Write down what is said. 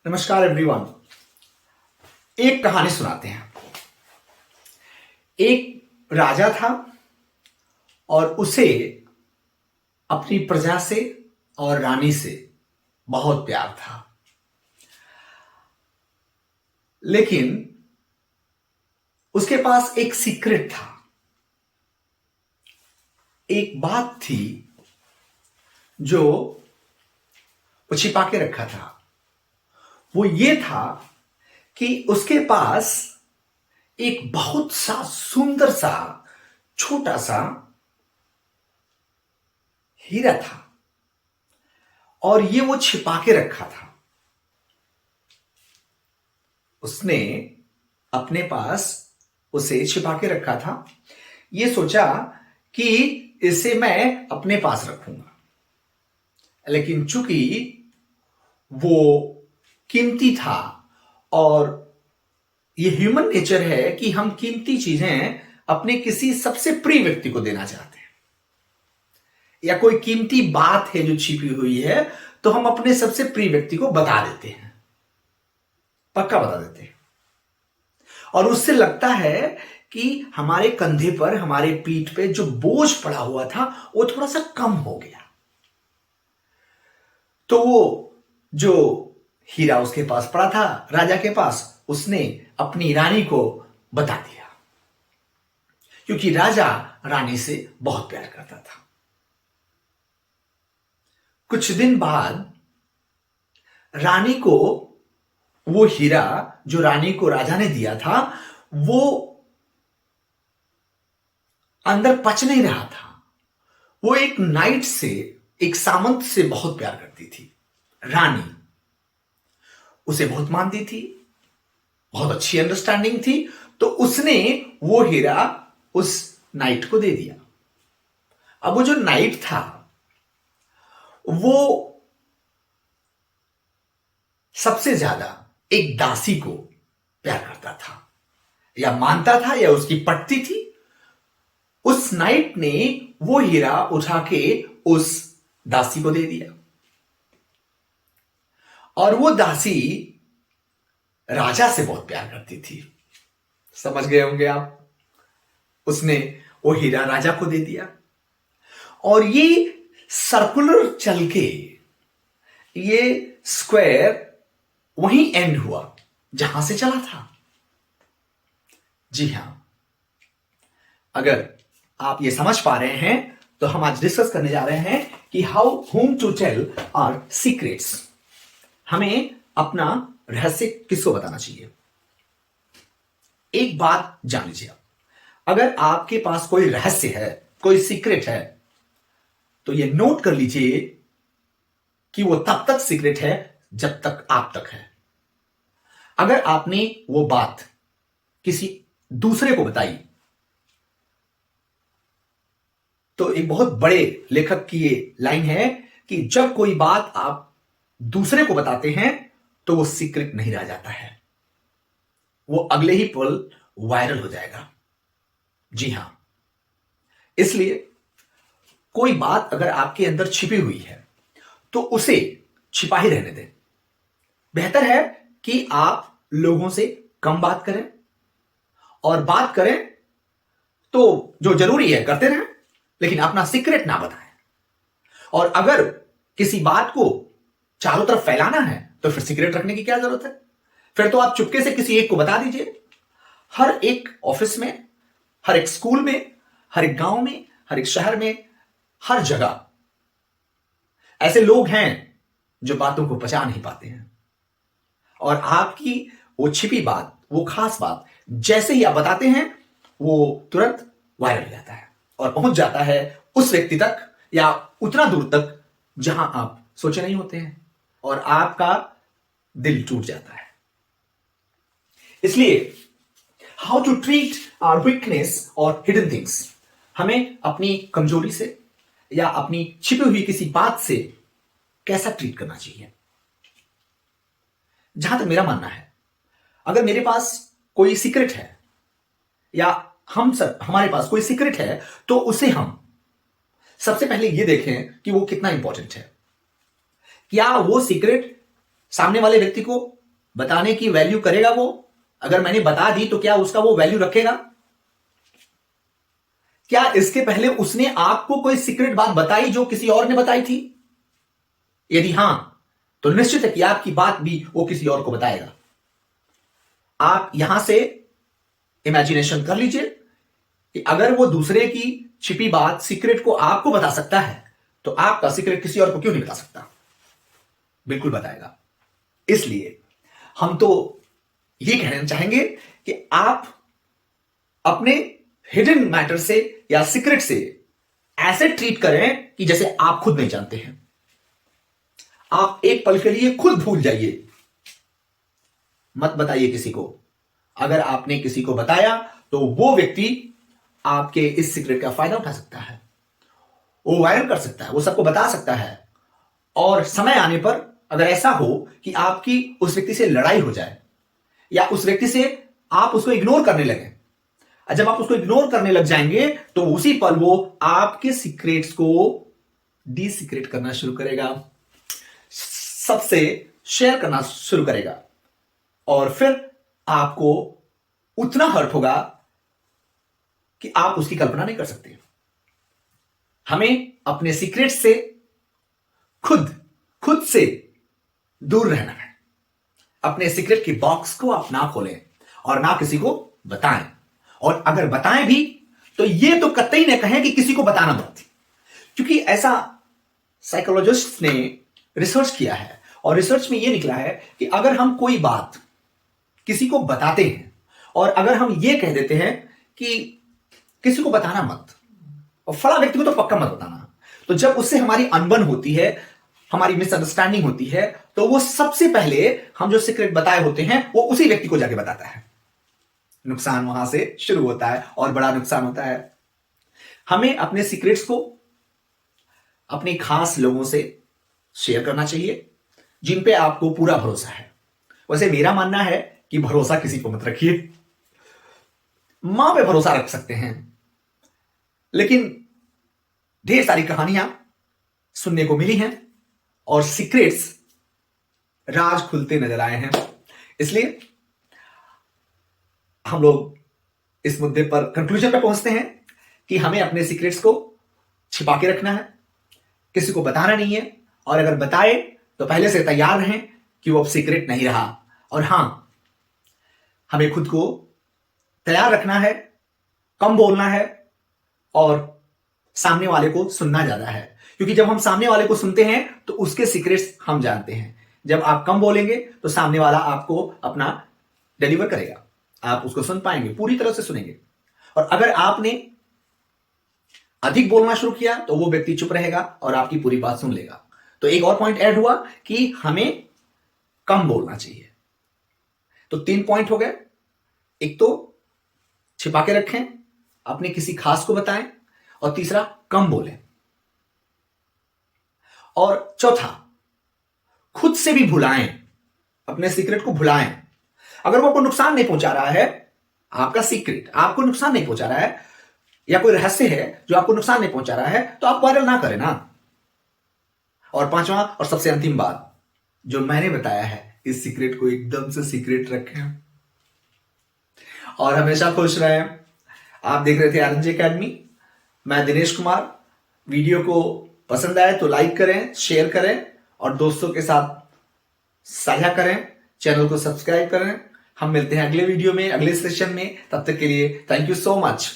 नमस्कार एवरीवन। एक कहानी सुनाते हैं। एक राजा था और उसे अपनी प्रजा से और रानी से बहुत प्यार था। लेकिन उसके पास एक सीक्रेट था। एक बात थी जो वो छिपा के रखा था। वो ये था कि उसके पास एक बहुत सा सुंदर सा छोटा सा हीरा था और ये वो छिपा के रखा था। उसने अपने पास उसे छिपा के रखा था। ये सोचा कि इसे मैं अपने पास रखूंगा, लेकिन चूंकि वो कीमती था और ये ह्यूमन नेचर है कि हम कीमती चीजें अपने किसी सबसे प्रिय व्यक्ति को देना चाहते हैं, या कोई कीमती बात है जो छिपी हुई है तो हम अपने सबसे प्रिय व्यक्ति को बता देते हैं, पक्का बता देते हैं। और उससे लगता है कि हमारे कंधे पर, हमारे पीठ पे जो बोझ पड़ा हुआ था वो थोड़ा सा कम हो गया। तो वो जो हीरा उसके पास पड़ा था, राजा के पास, उसने अपनी रानी को बता दिया, क्योंकि राजा रानी से बहुत प्यार करता था। कुछ दिन बाद रानी को वो हीरा जो रानी को राजा ने दिया था वो अंदर पच नहीं रहा था। वो एक नाइट से, एक सामंत से बहुत प्यार करती थी। रानी उसे बहुत मानती थी, बहुत अच्छी अंडरस्टैंडिंग थी, तो उसने वो हीरा उस नाइट को दे दिया। अब वो जो नाइट था वो सबसे ज्यादा एक दासी को प्यार करता था, या मानता था, या उसकी पटती थी। उस नाइट ने वो हीरा उठा के उस दासी को दे दिया और वो दासी राजा से बहुत प्यार करती थी। समझ गए होंगे आप। उसने वो हीरा राजा को दे दिया और ये सर्कुलर चल के ये स्क्वायर वहीं एंड हुआ जहां से चला था। जी हां, अगर आप ये समझ पा रहे हैं तो हम आज डिस्कस करने जा रहे हैं कि how whom to tell our secrets. हमें अपना रहस्य किसको बताना चाहिए। एक बात जान लीजिए आप, अगर आपके पास कोई रहस्य है, कोई सीक्रेट है, तो ये नोट कर लीजिए कि वो तब तक सीक्रेट है जब तक आप तक है। अगर आपने वो बात किसी दूसरे को बताई तो एक बहुत बड़े लेखक की ये लाइन है कि जब कोई बात आप दूसरे को बताते हैं तो वो सीक्रेट नहीं रह जाता है, वो अगले ही पल वायरल हो जाएगा। जी हां, इसलिए कोई बात अगर आपके अंदर छिपी हुई है तो उसे छिपा ही रहने दें। बेहतर है कि आप लोगों से कम बात करें, और बात करें तो जो जरूरी है करते रहें, लेकिन अपना सीक्रेट ना बताएं। और अगर किसी बात को चारों तरफ फैलाना है तो फिर सीक्रेट रखने की क्या जरूरत है। फिर तो आप चुपके से किसी एक को बता दीजिए। हर एक ऑफिस में, हर एक स्कूल में, हर एक गांव में, हर एक शहर में, हर जगह ऐसे लोग हैं जो बातों को पचा नहीं पाते हैं, और आपकी वो छिपी बात, वो खास बात जैसे ही आप बताते हैं वो तुरंत वायरल हो जाता है और पहुंच जाता है उस व्यक्ति तक, या उतना दूर तक जहां आप सोचे नहीं होते हैं, और आपका दिल टूट जाता है। इसलिए how to treat our weakness और हिडन थिंग्स, हमें अपनी कमजोरी से या अपनी छिपी हुई किसी बात से कैसा ट्रीट करना चाहिए। जहां तक मेरा मानना है, अगर मेरे पास कोई सीक्रेट है या हमारे पास कोई सीक्रेट है तो उसे हम सबसे पहले यह देखें कि वो कितना इंपॉर्टेंट है। क्या वो सीक्रेट सामने वाले व्यक्ति को बताने की वैल्यू करेगा वो? अगर मैंने बता दी तो क्या उसका वो वैल्यू रखेगा? क्या इसके पहले उसने आपको कोई सीक्रेट बात बताई जो किसी और ने बताई थी? यदि हां, तो निश्चित है कि आपकी बात भी वो किसी और को बताएगा। आप यहां से इमेजिनेशन कर लीजिए कि अगर वो दूसरे की छिपी बात, सीक्रेट को आपको बता सकता है, तो आपका सीक्रेट किसी और को क्यों नहीं बता सकता? बिल्कुल बताएगा। इसलिए हम तो ये कहना चाहेंगे कि आप अपने हिडन मैटर से या सीक्रेट से ऐसे ट्रीट करें कि जैसे आप खुद नहीं जानते हैं। आप एक पल के लिए खुद भूल जाइए, मत बताइए किसी को। अगर आपने किसी को बताया तो वो व्यक्ति आपके इस सीक्रेट का फायदा उठा सकता है, वो वायरल कर सकता है, वो सबको बता सकता है। और समय आने पर अगर ऐसा हो कि आपकी उस व्यक्ति से लड़ाई हो जाए या उस व्यक्ति से आप उसको इग्नोर करने लगे, जब आप उसको इग्नोर करने लग जाएंगे तो उसी पल वो आपके सीक्रेट्स को डीसीक्रेट करना शुरू करेगा, सबसे शेयर करना शुरू करेगा, और फिर आपको उतना हर्ट होगा कि आप उसकी कल्पना नहीं कर सकते। हमें अपने सीक्रेट से खुद से दूर रहना है। अपने सीक्रेट की बॉक्स को आप ना खोलें और ना किसी को बताएं, और अगर बताएं भी तो ये तो कतई न कहें कि किसी को बताना मत, क्योंकि ऐसा साइकोलॉजिस्ट ने रिसर्च किया है और रिसर्च में यह निकला है कि अगर हम कोई बात किसी को बताते हैं और अगर हम ये कह देते हैं कि किसी को बताना मत और फला व्यक्ति को तो पक्का मत बताना, तो जब उससे हमारी अनबन होती है, हमारी मिसअंडरस्टैंडिंग होती है, तो वो सबसे पहले हम जो सीक्रेट बताए होते हैं वो उसी व्यक्ति को जाके बताता है। नुकसान वहां से शुरू होता है और बड़ा नुकसान होता है। हमें अपने सीक्रेट्स को अपने खास लोगों से शेयर करना चाहिए जिन पे आपको पूरा भरोसा है। वैसे मेरा मानना है कि भरोसा किसी को मत रखिए। मां पे भरोसा रख सकते हैं, लेकिन ढेर सारी कहानियां सुनने को मिली हैं और सीक्रेट्स राज खुलते नजर आए हैं। इसलिए हम लोग इस मुद्दे पर कंक्लूजन पे पहुंचते हैं कि हमें अपने सीक्रेट्स को छिपा के रखना है, किसी को बताना नहीं है, और अगर बताए तो पहले से तैयार रहें कि वो अब सीक्रेट नहीं रहा। और हां, हमें खुद को तैयार रखना है, कम बोलना है और सामने वाले को सुनना ज्यादा है, क्योंकि जब हम सामने वाले को सुनते हैं तो उसके सीक्रेट्स हम जानते हैं। जब आप कम बोलेंगे तो सामने वाला आपको अपना डिलीवर करेगा, आप उसको सुन पाएंगे, पूरी तरह से सुनेंगे। और अगर आपने अधिक बोलना शुरू किया तो वो व्यक्ति चुप रहेगा और आपकी पूरी बात सुन लेगा। तो एक और पॉइंट ऐड हुआ कि हमें कम बोलना चाहिए। तो 3 पॉइंट हो गए। एक तो छिपा के रखें, अपने किसी खास को बताएं, और तीसरा कम बोलें, और चौथा खुद से भी भुलाएं, अपने सीक्रेट को भुलाएं। अगर वो आपको नुकसान नहीं पहुंचा रहा है, आपका सीक्रेट आपको नुकसान नहीं पहुंचा रहा है, या कोई रहस्य है जो आपको नुकसान नहीं पहुंचा रहा है, तो आप वायरल ना करें ना। और पांचवा और सबसे अंतिम बात जो मैंने बताया है, इस सीक्रेट को एकदम से सीक्रेट रखें और हमेशा खुश रहें। आप देख रहे थे आरएनजे एकेडमी, मैं दिनेश कुमार। वीडियो को पसंद आए तो लाइक करें, शेयर करें और दोस्तों के साथ साझा करें, चैनल को सब्सक्राइब करें। हम मिलते हैं अगले वीडियो में, अगले सेशन में। तब तक के लिए थैंक यू सो मच।